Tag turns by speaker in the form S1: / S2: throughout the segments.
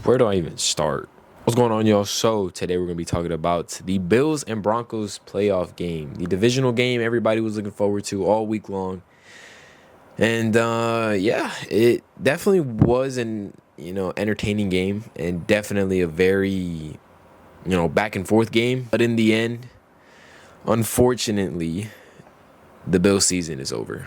S1: Where do I even start? What's going on, y'all? So today we're going to be talking about the Bills and Broncos playoff game, the divisional game everybody was looking forward to all week long. And yeah, it definitely was an entertaining game, and definitely a very back and forth game. But in the end, unfortunately, the Bills season is over.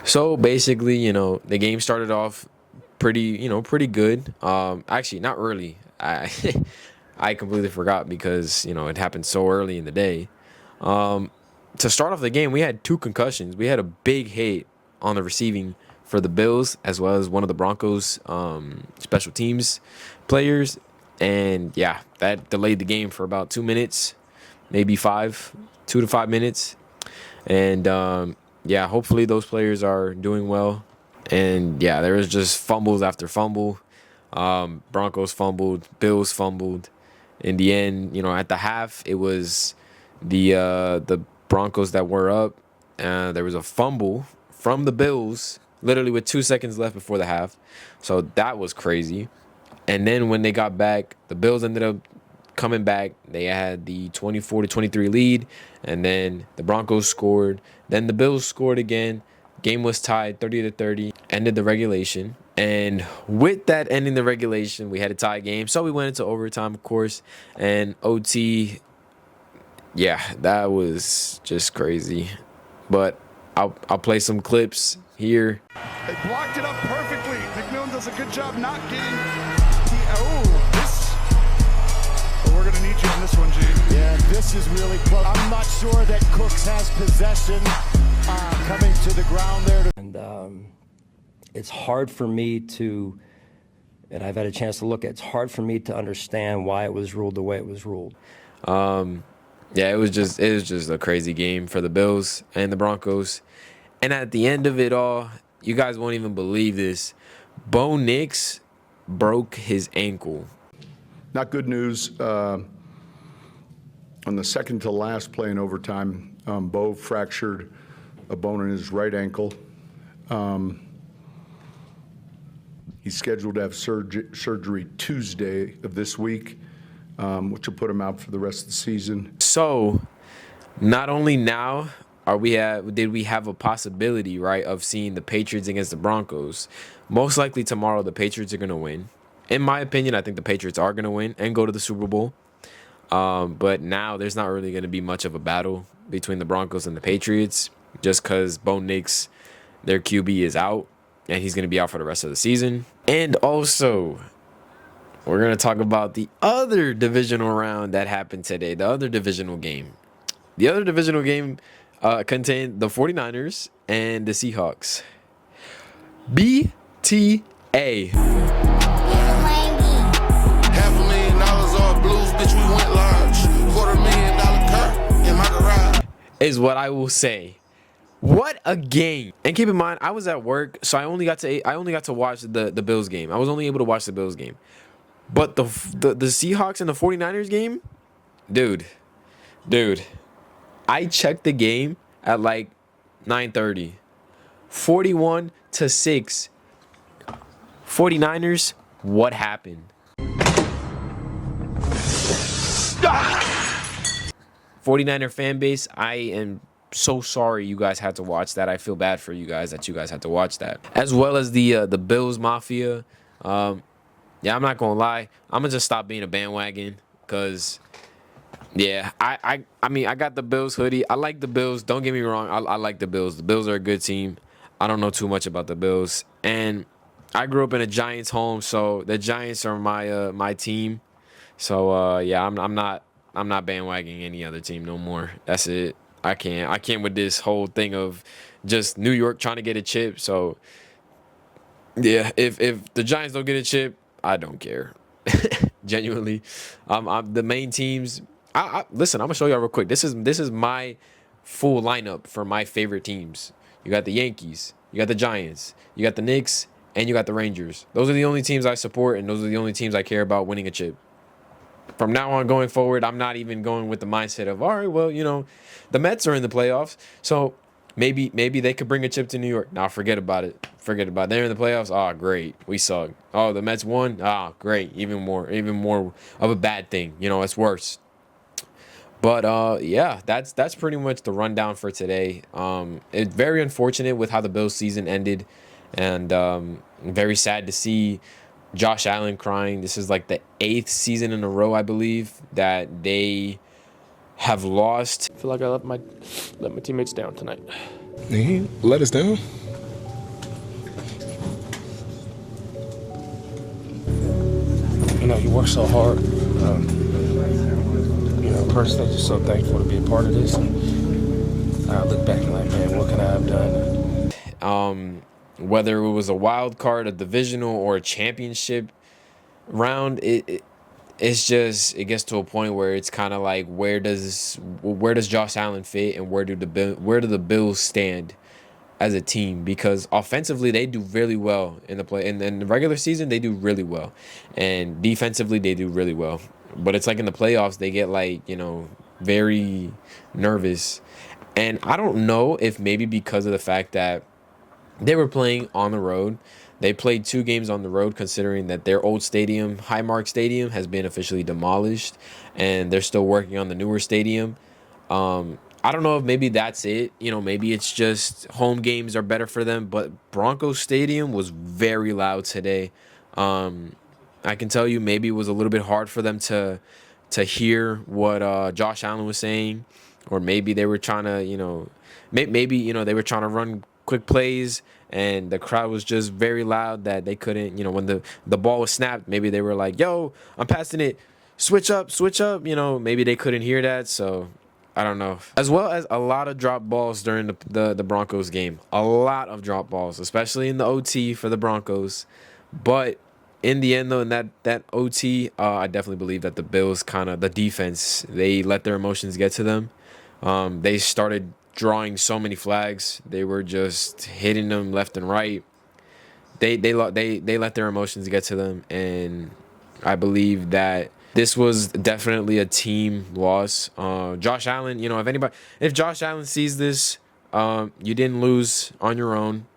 S1: So basically, the game started off pretty good. Actually, not really. I I completely forgot because it happened so early in the day. To start off the game, we had two concussions. We had a big hit on the receiving for the Bills, as well as one of the Broncos special teams players, and yeah, that delayed the game for about 2 minutes, maybe 2 to 5 minutes, and yeah, hopefully those players are doing well. And yeah, there was just fumbles after fumble. Broncos fumbled, Bills fumbled. In the end, at the half, it was the Broncos that were up. There was a fumble from the Bills, literally with 2 seconds left before the half. So that was crazy. And then when they got back, the Bills ended up coming back. They had the 24-23 lead, and then the Broncos scored. Then the Bills scored again. Game was tied 30-30. Ended the regulation. And with that ending the regulation, we had a tie game. So we went into overtime, of course, and OT. Yeah, that was just crazy. But I'll play some clips here.
S2: They blocked it up perfectly. McMillan does a good job not getting. We're going to need you on this one, G.
S3: Yeah, this is really close. I'm not sure that Cooks has possession coming to the ground there.
S4: And it's hard for me to, and I've had a chance to look at, it's hard for me to understand why it was ruled the way it was ruled.
S1: Yeah, it was just a crazy game for the Bills and the Broncos. And at the end of it all, you guys won't even believe this. Bo Nix broke his ankle.
S2: Not good news. On the second to last play in overtime, Bo fractured a bone in his right ankle. He's scheduled to have surgery Tuesday of this week, which will put him out for the rest of the season.
S1: So, not only now did we have a possibility, right, of seeing the Patriots against the Broncos. Most likely tomorrow the Patriots are going to win. In my opinion, I think the Patriots are going to win and go to the Super Bowl. But now there's not really going to be much of a battle between the Broncos and the Patriots, just because Bo Nix, their QB, is out, and he's going to be out for the rest of the season. And also, we're going to talk about the other divisional round that happened today, the other divisional game. The other divisional game contained the 49ers and the Seahawks. BTA. Is what I will say. What a game! And keep in mind, I was at work, so I only got to watch the Bills game. I was only able to watch the Bills game. But the Seahawks and the 49ers game, dude, I checked the game at like 9:30. 41-6. 49ers, what happened? 49er fan base, I am so sorry you guys had to watch that. I feel bad for you guys that you guys had to watch that. As well as the Bills Mafia. Yeah, I'm not going to lie. I'm going to just stop being a bandwagon because, yeah, I mean, I got the Bills hoodie. I like the Bills. Don't get me wrong. I like the Bills. The Bills are a good team. I don't know too much about the Bills. And I grew up in a Giants home, so the Giants are my team. So, yeah, I'm not bandwagoning any other team no more. That's it. I can't with this whole thing of just New York trying to get a chip. So yeah, if the Giants don't get a chip, I don't care. Genuinely, I'm the main teams. Listen, I'm gonna show y'all real quick. This is my full lineup for my favorite teams. You got the Yankees, you got the Giants, you got the Knicks, and you got the Rangers. Those are the only teams I support, and those are the only teams I care about winning a chip. from now on going forward, I'm not even going with the mindset of, all right, well, the Mets are in the playoffs, so maybe they could bring a chip to New York. Now forget about it. Forget about it. They're in the playoffs. Oh, great. We suck. Oh, the Mets won. Ah, great. Even more of a bad thing. It's worse. But yeah, that's pretty much the rundown for today. It's very unfortunate with how the Bills season ended, and very sad to see Josh Allen crying. This is like the 8th season in a row, I believe, that they have lost.
S5: I feel like I let my teammates down tonight.
S6: He let us down.
S5: You work so hard. Personally, just so thankful to be a part of this. And I look back and like, man, what can I have done?
S1: Whether it was a wild card, a divisional, or a championship round, it's just, it gets to a point where it's kind of like, where does Josh Allen fit, and where do the Bills stand as a team? Because offensively they do really well in the regular season, they do really well, and defensively they do really well. But it's like in the playoffs they get like, very nervous. And I don't know if maybe because of the fact that they were playing on the road. They played 2 games on the road, considering that their old stadium, Highmark Stadium, has been officially demolished, and they're still working on the newer stadium. I don't know if maybe that's it. Maybe it's just home games are better for them. But Broncos Stadium was very loud today. I can tell you, maybe it was a little bit hard for them to hear what Josh Allen was saying, or maybe they were trying to, maybe they were trying to run quick plays, and the crowd was just very loud that they couldn't, when the ball was snapped, maybe they were like, yo, I'm passing it, switch up, maybe they couldn't hear that. So I don't know. As well as a lot of drop balls during the Broncos game. A lot of drop balls, especially in the OT for the Broncos. But in the end, though, in that OT, I definitely believe that the Bills the defense, they let their emotions get to them. They started drawing so many flags. They were just hitting them left and right. They let their emotions get to them, and I believe that this was definitely a team loss. Josh Allen, if Josh Allen sees this, you didn't lose on your own.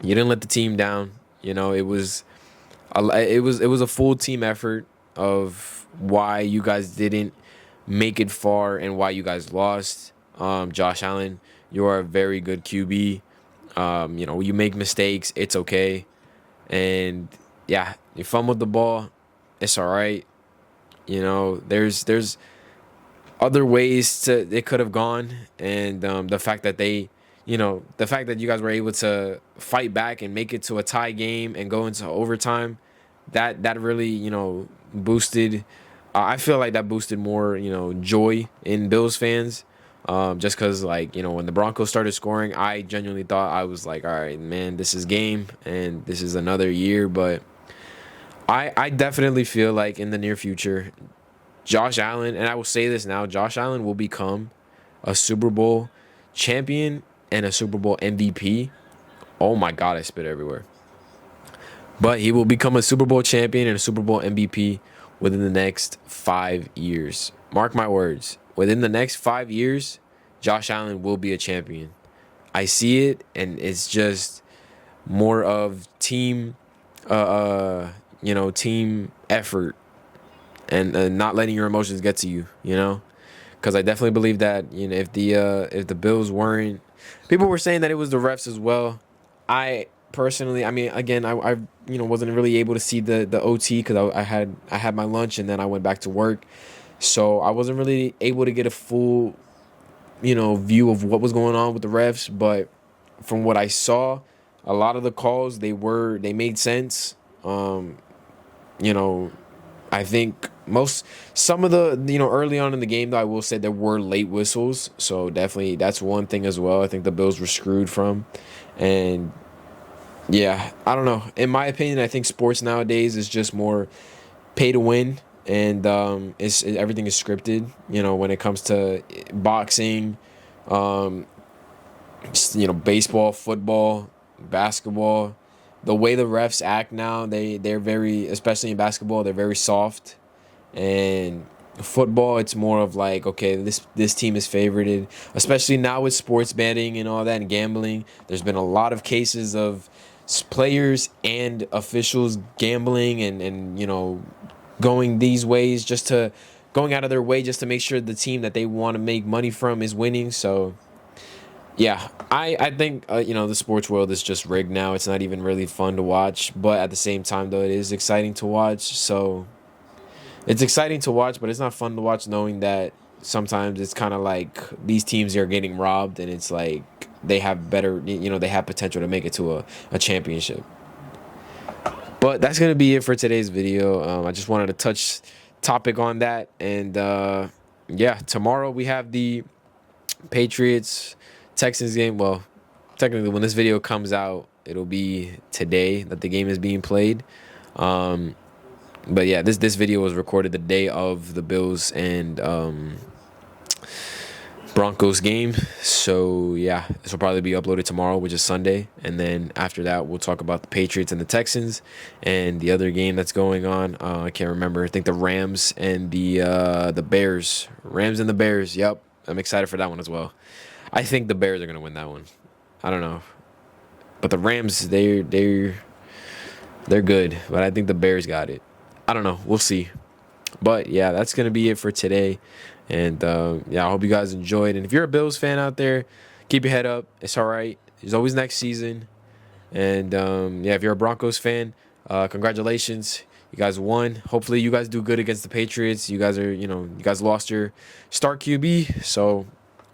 S1: You didn't let the team down. It was a full team effort of why you guys didn't make it far and why you guys lost. Josh Allen, you are a very good QB. You make mistakes, it's okay. And yeah, you fumbled the ball, it's all right. There's other ways it could have gone, and the fact that you guys were able to fight back and make it to a tie game and go into overtime, that really boosted. I feel like that boosted more joy in Bills fans. Just because, when the Broncos started scoring, I genuinely thought, I was like, all right, man, this is game, and this is another year. But I definitely feel like in the near future, Josh Allen, and I will say this now, Josh Allen will become a Super Bowl champion and a Super Bowl MVP. Oh, my God, I spit everywhere. But he will become a Super Bowl champion and a Super Bowl MVP within the next 5 years. Mark my words. Within the next 5 years, Josh Allen will be a champion. I see it, and it's just more of team team effort, and not letting your emotions get to you, because I definitely believe that if the Bills weren't, people were saying that it was the refs as well. I personally, again, I wasn't really able to see the OT because I had my lunch and then I went back to work. So I wasn't really able to get a full, view of what was going on with the refs. But from what I saw, a lot of the calls, they made sense. I think some of the, early on in the game, though, I will say there were late whistles. So definitely that's one thing as well. I think the Bills were screwed from. And yeah, I don't know. In my opinion, I think sports nowadays is just more pay to win. And everything is scripted, when it comes to boxing, baseball, football, basketball. The way the refs act now, they're very, especially in basketball, they're very soft. And football, it's more of like, okay, this team is favorited, especially now with sports betting and all that and gambling. There's been a lot of cases of players and officials gambling and going these ways, going out of their way just to make sure the team that they want to make money from is winning. So yeah, I think the sports world is just rigged now. It's not even really fun to watch, but at the same time though, it is exciting to watch. So it's exciting to watch, but it's not fun to watch knowing that sometimes it's kind of like these teams are getting robbed, and it's like they have better, they have potential to make it to a championship. But that's going to be it for today's video. I just wanted to touch topic on that. And yeah, tomorrow we have the Patriots-Texans game. Well, technically when this video comes out, it'll be today that the game is being played. But yeah, this video was recorded the day of the Bills and Broncos game. So yeah, this will probably be uploaded tomorrow, which is Sunday. And then after that, we'll talk about the Patriots and the Texans and the other game that's going on. I can't remember. I think the Rams and the Bears. Rams and the Bears. Yep, I'm excited for that one as well. I think the Bears are gonna win that one. I don't know, but the Rams, they're good. But I think the Bears got it. I don't know. We'll see. But yeah, that's going to be it for today. And yeah, I hope you guys enjoyed. And if you're a Bills fan out there, keep your head up. It's all right. There's always next season. And yeah, if you're a Broncos fan, congratulations. You guys won. Hopefully you guys do good against the Patriots. You guys are, you guys lost your star QB. So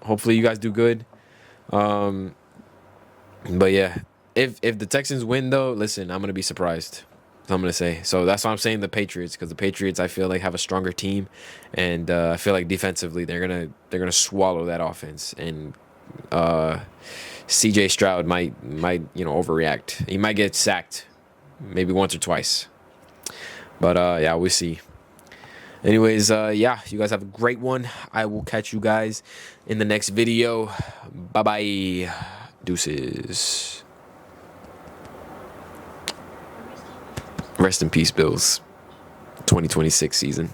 S1: hopefully you guys do good. But yeah, if the Texans win though, listen, I'm going to be surprised. I'm going to say. So that's why I'm saying the Patriots, because the Patriots, I feel like, have a stronger team, and I feel like defensively they're gonna swallow that offense, and CJ Stroud might overreact. He might get sacked maybe once or twice. But yeah, we'll see. Anyways, yeah, you guys have a great one. I will catch you guys in the next video. Bye-bye. Deuces. Rest in peace, Bills. 2026 season.